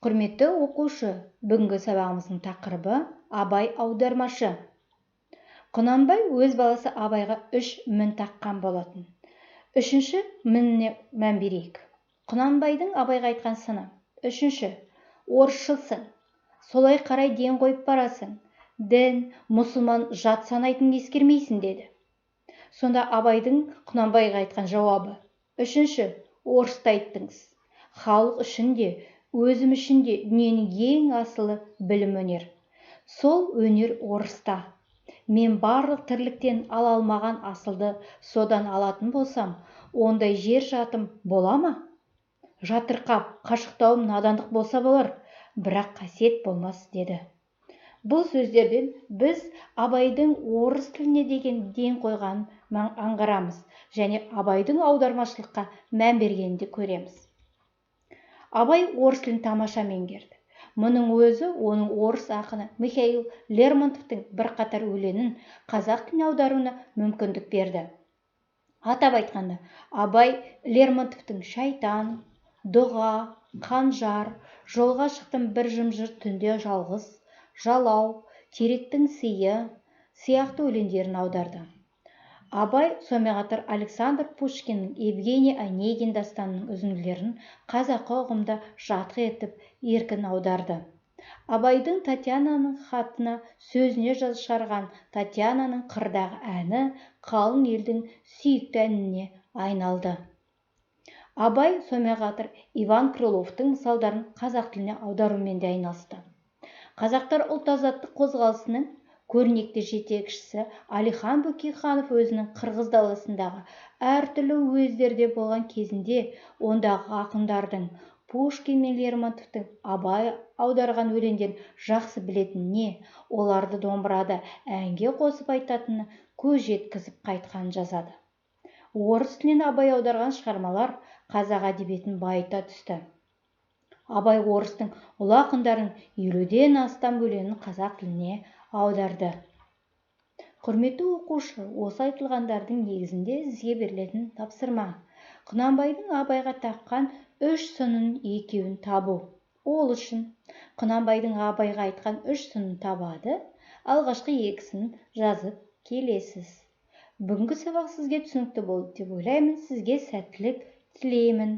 Құрметті оқушы, бүгінгі сабағымыздың тақырыбы Абай аудармашы. Құнанбай өз баласы Абайға 3 мін таққан болатын. 3-ші мініне мән берейік. Құнанбайдың Абайға айтқан сыны. 3-ші, орысшылсың, солай қарай ден қойып барасың, дін, мұсылман жат санайтын ескермейсің деді. Сонда Абайдың Құнанбайға айтқан жауабы. 3-ші, орысты айттыңыз. Халық үшін де, өзім үшін де дүниенің ең асылы білім өнер. Сол өнер орыста. Мен барлық тірліктен ала алмаған асылды содан алатын болсам, ондай жер жатым бола ма? Жатырқап, қашықтауым надандық болса болар, бірақ қасиет болмас деді. Бұл сөздерден біз Абайдың орыс тіліне деген ден қойғанын аңғарамыз және Абайдың аудармашылыққа мән бергенін көреміз. Абай орыс тілін тамаша меңгерді. Мұның өзі оның орыс ақыны Михаил Лермонтовтың бірқатар өлеңін қазақ тіліне аударуына мүмкіндік берді. Атап айтқанда, Абай Лермонтовтың «Шайтан», «Дұға», «Қанжар», «Жолға шықтым бір жым-жырт түнде жалғыз», «Жалау», «Теректің сыйы» сияқты өлеңдерін аударды. Абай сонымен қатар Александр Пушкиннің Евгений Онегин дастанының үзінділерін қазақы ұғымда жатқа етіп еркін аударды. Абайдың Татьянаның хатына сөзіне шығарған Татьянаның қырдағы әні қалың елдің сүйікті әніне айналды. Абай сонымен қатар Иван Крыловтың мысалдарын қазақ тіліне аударумен де айналысты. Қазақтар ұлт-азаттық қозғалысының көрнекті жетекшісі Әлихан Бөкейханов өзінің Қырғыз даласындағы әртүрлі уездерде болған кезінде ондағы ақындардың Пушкин мен Лермонтовтың Абай аударған өлеңдерін жақсы білетініне, оларды домбырада әнге қосып айтатынына көз жеткізіп қайтқанын жазады. Орыс тілінен Абай аударған шығармалар қазақ әдебиетін байыта түсті. Абай орыстың ұлы ақындарын 50-ден астам өлеңін қазақ тіліне аударды. Құрметті оқушы, осы айтылғандардың негізінде сізге берілетін тапсырма. Құнанбайдың Абайға таққан 3 сынын екеуін табу. Ол үшін Құнанбайдың Абайға айтқан 3 сынын табады, алғашқы 2-сін жазып келесіз. Бүгінгі сабақ сізге түсінікті болды деп ойлаймын. Сізге сәттілік тілеймін.